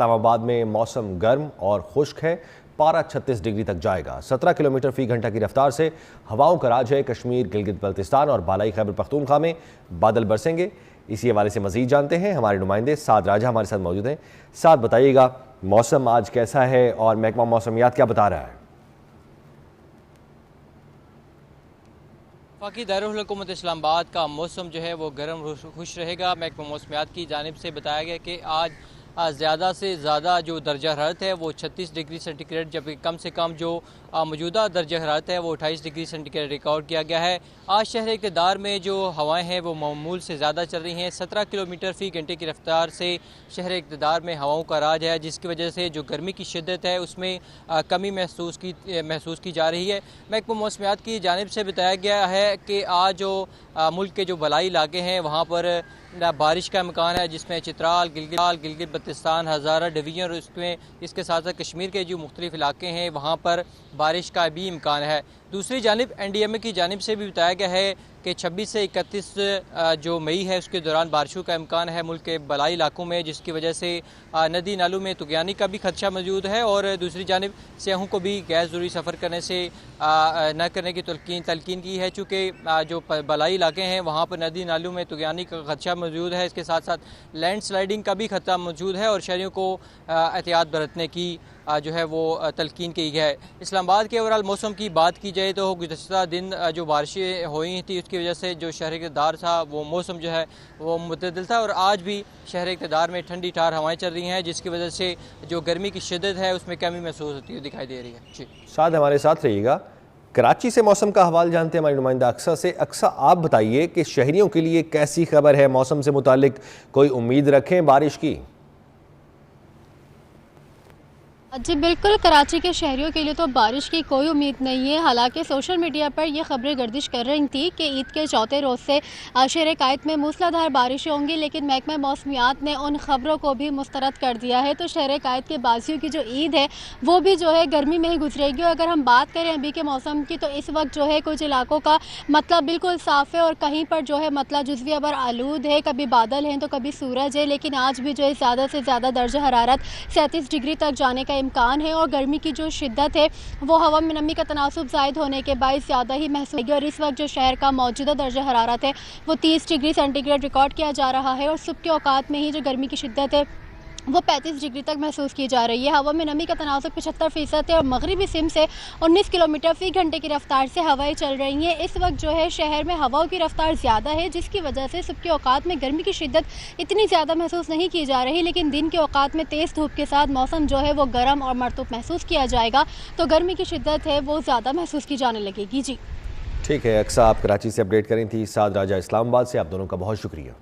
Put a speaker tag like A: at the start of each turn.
A: इस्लामाबाद में मौसम गर्म और खुश्क है। पारा 36 डिग्री तक जाएगा। 17 किलोमीटर फी घंटा की रफ्तार से हवाओं का राज है। कश्मीर, गिलगित बल्तिस्तान और बालाई खैबर पख्तूनख्वा में बादल बरसेंगे। इसी हवाले से मजीद जानते हैं, हमारे नुमाइंदे साद राजा हमारे साथ मौजूद हैं। साद, बताइएगा मौसम आज कैसा है और महकमा मौसमियात क्या बता रहा है?
B: वफाकी दारुल हुकूमत इस्लामाबाद का मौसम जो है वो गर्म खुश रहेगा। महकमा मौसमियात की जानिब से बताया गया कि आज ज़्यादा से ज़्यादा जो दर्जा हरारत है वो 36 डिग्री सेंटीग्रेड, जबकि कम से कम जो मौजूदा दर्जा हरारत है वो 28 डिग्री सेंटीग्रेड रिकॉर्ड किया गया है। आज शहर इक़्तिदार में जो हवाएं हैं वो मामूल से ज़्यादा चल रही हैं। 17 किलोमीटर फ़ी घंटे की रफ्तार से शहर इक़्तिदार में हवाओं का राज है, जिसकी वजह से जो गर्मी की शिद्दत है उसमें कमी महसूस की जा रही है। महकमा मौसमियात की जानिब से बताया गया है कि आज जो मुल्क के जो बलाई इलाके हैं वहाँ पर बारिश का इम्कान है, जिसमें चित्राल, गिलगित बल्तिस्तान, हज़ारा डिवीज़न और इसके साथ साथ कश्मीर के जो मुख्तलिफ इलाके हैं वहाँ पर बारिश का भी इम्कान है। दूसरी जानिब NDMA की जानिब से भी बताया गया है कि 26 से 31 जो मई है उसके दौरान बारिशों का इम्कान है मुल्क के बलाई इलाकों में, जिसकी वजह से नदी नालों में तुगयानी का भी खदशा मौजूद है। और दूसरी जानिब सयाहों को भी गैर ज़रूरी सफ़र करने से न करने की तलकीन की है, चूँकि जो बलाई इलाके हैं वहाँ पर नदी नालों में तुगयानी का खदशा मौजूद है। इसके साथ साथ लैंड स्लाइडिंग का भी खतरा मौजूद है और शहरियों को एहतियात बरतने की जो है वो तलकीन की है। इस्लामाबाद के ओवरऑल मौसम की बात की जाए तो गुज़श्ता दिन जो बारिशें हुई थी उसकी वजह से जो शहर इक़्तिदार था वो मौसम जो है वो मुतदिल था और आज भी शहर इक़्तिदार में ठंडी ठार हवाएं चल रही हैं, जिसकी वजह से जो गर्मी की शिद्दत है उसमें कमी महसूस होती हुई दिखाई दे रही है। जी
A: साथ हमारे साथ रहिएगा। कराची से मौसम का हवाल जानते हैं हमारी नुमाइंदा अक्सा से। अक्सा, आप बताइए कि शहरियों के लिए कैसी खबर है? मौसम से मुतालिक कोई उम्मीद रखें बारिश की?
C: जी बिल्कुल, कराची के शहरियों के लिए तो बारिश की कोई उम्मीद नहीं है। हालांकि सोशल मीडिया पर यह खबरें गर्दिश कर रही थी कि ईद के चौथे रोज़ से शहर कायद में मूसलाधार बारिशें होंगी, लेकिन महकमा मौसमियात ने उन खबरों को भी मुस्तरद कर दिया है। तो शहर कायद के बासियों की जो ईद है वो भी जो है गर्मी में ही गुजरेगी। और अगर हम बात करें अभी के मौसम की तो इस वक्त जो है कुछ इलाकों का मतलब बिल्कुल साफ़ है और कहीं पर जो है मतलब जुज़वी अबर आलूद है, कभी बादल हैं तो कभी सूरज है। लेकिन आज भी जो है ज़्यादा से ज़्यादा दर्जा हरारत 37 डिग्री तक जाने का इम्कान है और गर्मी की जो शिद्दत है वो हवा में नमी का तनासुब ज़ायद होने के बायस ज़्यादा ही महसूस होगी। और इस वक्त जो शहर का मौजूदा दर्जा हरारत है वो 30 डिग्री सेंटीग्रेड रिकॉर्ड किया जा रहा है और सुबह के औकात में ही जो गर्मी की शिद्दत है वो 35 डिग्री तक महसूस की जा रही है। हवा में नमी का तनासुब 75% है और मगरिबी सिम से 19 किलोमीटर फ़ी घंटे की रफ्तार से हवाएं चल रही हैं। इस वक्त जो है शहर में हवाओं की रफ्तार ज़्यादा है, जिसकी वजह से सुबह के औकात में गर्मी की शिद्दत इतनी ज़्यादा महसूस नहीं की जा रही, लेकिन दिन के औकात में तेज़ धूप के साथ मौसम जो है वो गर्म और मरतूब महसूस किया जाएगा, तो गर्मी की शिद्दत है वो ज़्यादा महसूस की जाने लगेगी। जी
A: ठीक है अक्सा, आप कराची से अपडेट करें थी। साद राजा इस्लामाबाद से, आप दोनों का बहुत शुक्रिया।